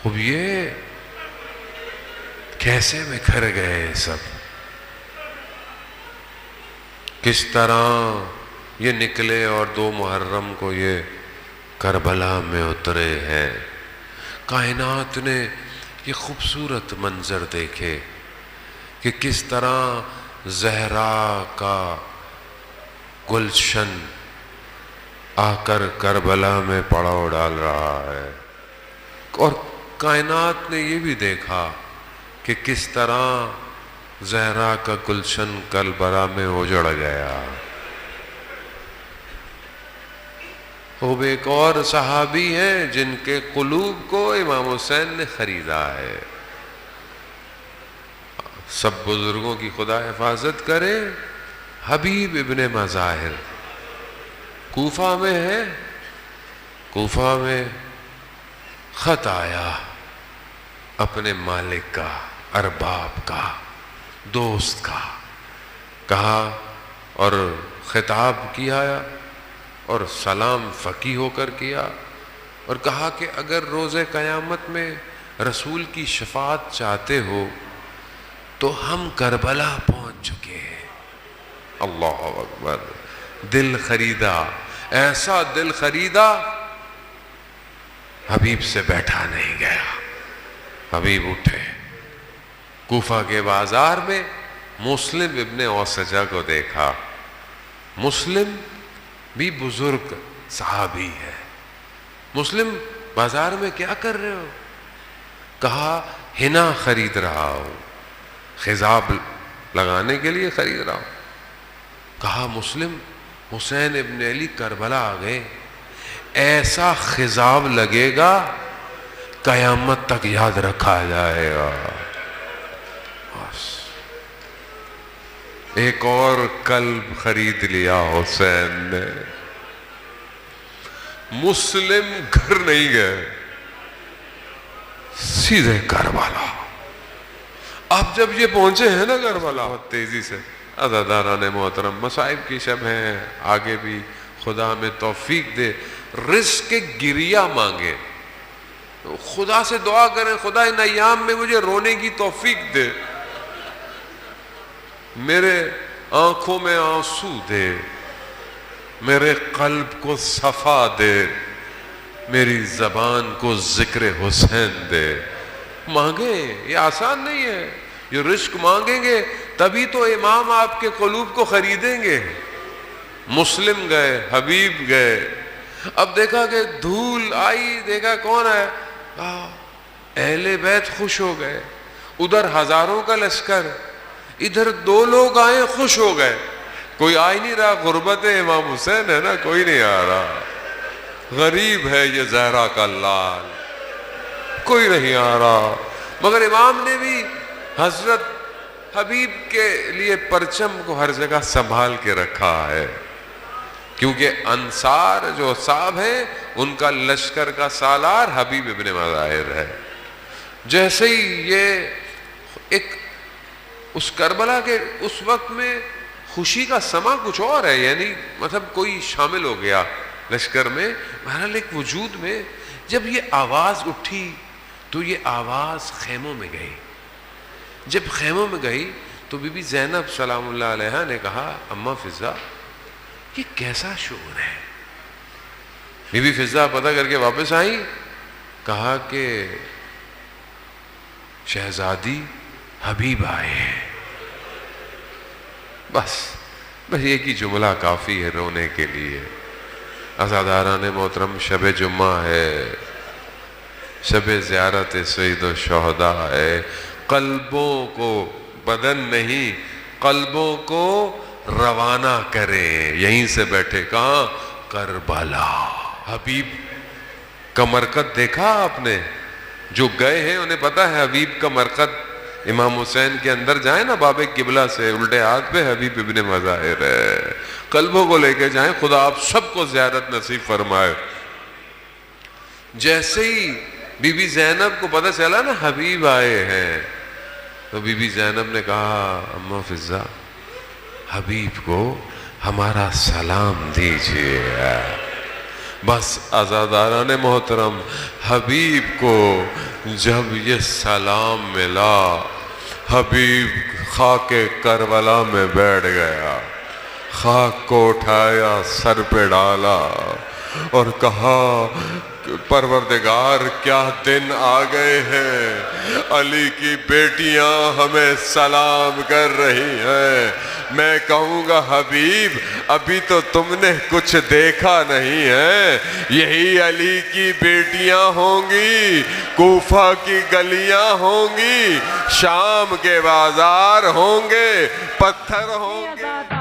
اب یہ کیسے بکھر گئے سب، کس طرح یہ نکلے اور 2 محرم کو یہ کربلا میں اترے ہیں۔ کائنات نے یہ خوبصورت منظر دیکھے کہ کس طرح زہرا کا گلشن آ کر کربلا میں پڑاؤ ڈال رہا ہے، اور کائنات نے یہ بھی دیکھا کہ کس طرح زہرا کا گلشن کربلا میں اجڑ گیا۔ اب ایک اور صحابی ہیں جن کے قلوب کو امام حسین نے خریدا ہے۔ سب بزرگوں کی خدا حفاظت کرے، حبیب ابن مظاہر کوفہ میں ہے۔ کوفہ میں خط آیا اپنے مالک کا، ارباب کا، دوست کا، کہا اور خطاب کیا اور سلام فقی ہو کر کیا، اور کہا کہ اگر روز قیامت میں رسول کی شفاعت چاہتے ہو تو ہم کربلا پہنچ چکے ہیں۔ اللہ اکبر، دل خریدا، ایسا دل خریدا، حبیب سے بیٹھا نہیں گیا۔ حبیب اٹھے، کوفہ کے بازار میں مسلم ابن اوسجہ کو دیکھا۔ مسلم بھی بزرگ صحابی ہے۔ مسلم بازار میں کیا کر رہے ہو؟ کہا حنا خرید رہا ہوں، خضاب لگانے کے لیے خرید رہا ہوں۔ کہا مسلم، حسین ابن علی کربلا آ گئے، ایسا خضاب لگے گا قیامت تک یاد رکھا جائے گا۔ بس ایک اور قلب خرید لیا حسین نے۔ مسلم گھر نہیں گئے، سیدھے کربلا۔ اب جب یہ پہنچے ہیں نا کربلا، بہت تیزی سے، عزاداران محترم، مصائب کی شب ہیں، آگے بھی خدا میں توفیق دے، رزق گریہ مانگے، خدا سے دعا کریں، خدا ان ایام میں مجھے رونے کی توفیق دے، میرے آنکھوں میں آنسو دے، میرے قلب کو صفا دے، میری زبان کو ذکر حسین دے۔ مانگیں، یہ آسان نہیں ہے، یہ رزق مانگیں گے تبھی تو امام آپ کے قلوب کو خریدیں گے۔ مسلم گئے، حبیب گئے، اب دیکھا کہ دھول آئی، دیکھا کون ہے، اہل بیت خوش ہو گئے، ادھر ہزاروں کا لشکر، ادھر 2 لوگ آئے، خوش ہو گئے۔ کوئی آ ہی نہیں رہا، غربت امام حسین ہے نا، کوئی نہیں آ رہا، غریب ہے یہ زہرا کا لال، کوئی نہیں آ رہا۔ مگر امام نے بھی حضرت حبیب کے لیے پرچم کو ہر جگہ سنبھال کے رکھا ہے، کیونکہ انصار جو صاحب ہیں ان کا لشکر کا سالار حبیب ابن مظاہر ہے۔ جیسے ہی یہ ایک اس کربلا کے اس وقت میں خوشی کا سما کچھ اور ہے، یعنی مطلب کوئی شامل ہو گیا لشکر میں، بہرحال ایک وجود میں جب یہ آواز اٹھی تو یہ آواز خیموں میں گئی۔ جب خیموں میں گئی تو بی بی زینب سلام اللہ علیہا نے کہا اماں فضہ یہ کیسا شعور ہے؟ بی بی فضہ پتہ کر کے واپس آئی، کہا کہ شہزادی حبیب آئے ہیں۔ بس ایک ہی جملہ کافی ہے رونے کے لیے۔ عزاداران محترم، شب جمعہ ہے، شب زیارت سید الشہداء ہے، قلبوں کو، بدن نہیں، قلبوں کو روانہ کریں، یہیں سے بیٹھے، کہاں؟ کربلا۔ حبیب کا مرقد دیکھا آپ نے؟ جو گئے ہیں انہیں پتا ہے حبیب کا مرقد، امام حسین کے اندر جائیں نا باب قبلہ سے، الٹے ہاتھ پہ حبیب ابن مظاہر ہے، قلبوں کو لے کے جائیں، خدا آپ سب کو زیارت نصیب فرمائے۔ جیسے ہی بی بی زینب کو پتہ چلا نا حبیب آئے ہیں، تو بی بی زینب نے کہا اماں فضہ حبیب کو ہمارا سلام دیجیے۔ بس عزاداران محترم، حبیب کو جب یہ سلام ملا حبیب خاک کربلا میں بیٹھ گیا، خاک کو اٹھایا سر پہ ڈالا اور کہا پروردگار کیا دن آ گئے ہیں، علی کی بیٹیاں ہمیں سلام کر رہی ہیں۔ میں کہوں گا حبیب ابھی تو تم نے کچھ دیکھا نہیں ہے، یہی علی کی بیٹیاں ہوں گی، کوفہ کی گلیاں ہوں گی، شام کے بازار ہوں گے، پتھر ہوں گے۔